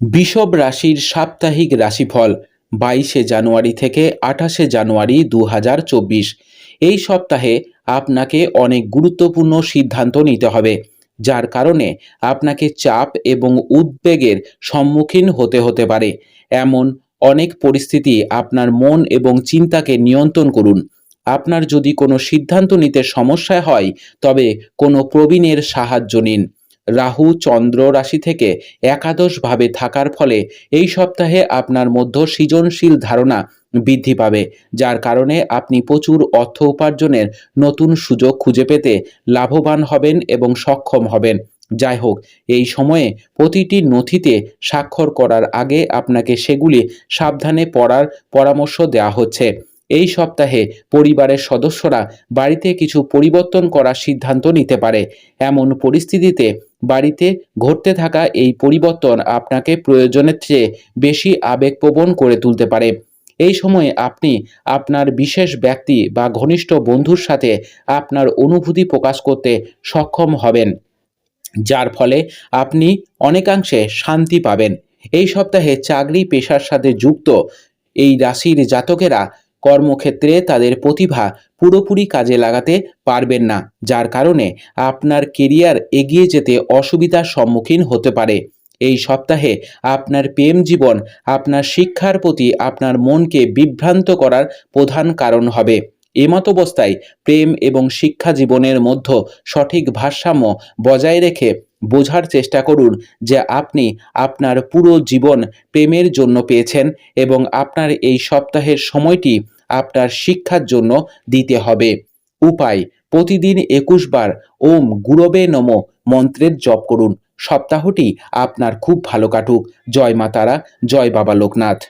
বৃষভ রাশির সাপ্তাহিক রাশিফল 22শে জানুয়ারি থেকে 28শে জানুয়ারি 2024। এই সপ্তাহে আপনাকে অনেক গুরুত্বপূর্ণ সিদ্ধান্ত নিতে হবে, যার কারণে আপনাকে চাপ এবং উদ্বেগের সম্মুখীন হতে পারে। এমন অনেক পরিস্থিতি আপনার মন এবং চিন্তাকে নিয়ন্ত্রণ করুন। আপনার যদি কোনো সিদ্ধান্ত নিতে সমস্যা হয়, তবে কোনো প্রবীণের সাহায্য নিন। রাহু চন্দ্র রাশি থেকে একাদশভাবে থাকার ফলে এই সপ্তাহে আপনার মধ্যে সৃজনশীল ধারণা বৃদ্ধি পাবে, যার কারণে আপনি প্রচুর অর্থ উপার্জনের নতুন সুযোগ খুঁজে পেতে লাভবান হবেন এবং সক্ষম হবেন। যাই হোক, এই সময়ে প্রতিটি নথিতে স্বাক্ষর করার আগে আপনাকে সেগুলি সাবধানে পড়ার পরামর্শ দেওয়া হচ্ছে। এই সপ্তাহে পরিবারের সদস্যরা বাড়িতে কিছু পরিবর্তন করার সিদ্ধান্ত নিতে পারে। এমন পরিস্থিতিতে বাড়িতে ঘটতে থাকা এই পরিবর্তন আপনাকে প্রয়োজনের চেয়ে বেশি আবেগপ্রবণ করে তুলতে পারে। এই সময়ে আপনি আপনার বিশেষ ব্যক্তি বা ঘনিষ্ঠ বন্ধুর সাথে আপনার অনুভূতি প্রকাশ করতে সক্ষম হবেন, যার ফলে আপনি অনেকাংশে শান্তি পাবেন। এই সপ্তাহে চাকরি পেশার সাথে যুক্ত এই রাশির জাতকেরা কর্মক্ষেত্রে তাদের প্রতিভা পুরোপুরি কাজে লাগাতে পারবেন না, যার কারণে আপনার কেরিয়ার এগিয়ে যেতে অসুবিধার সম্মুখীন হতে পারে। এই সপ্তাহে আপনার প্রেম জীবন আপনার শিক্ষার প্রতি আপনার মনকে বিভ্রান্ত করার প্রধান কারণ হবে। এমতাবস্থায় প্রেম এবং শিক্ষা জীবনের মধ্যে সঠিক ভারসাম্য বজায় রেখে বোঝার চেষ্টা করুন যে আপনি আপনার পুরো জীবন প্রেমের জন্য পেয়েছেন এবং আপনার এই সপ্তাহের সময়টি আপনার শিক্ষার জন্য দিতে হবে। উপায়: প্রতিদিন 21 বার ওম গুরবে নম মন্ত্রের জপ করুন। সপ্তাহটি আপনার খুব ভালো কাটুক। জয় মা তারা, জয় বাবা লোকনাথ।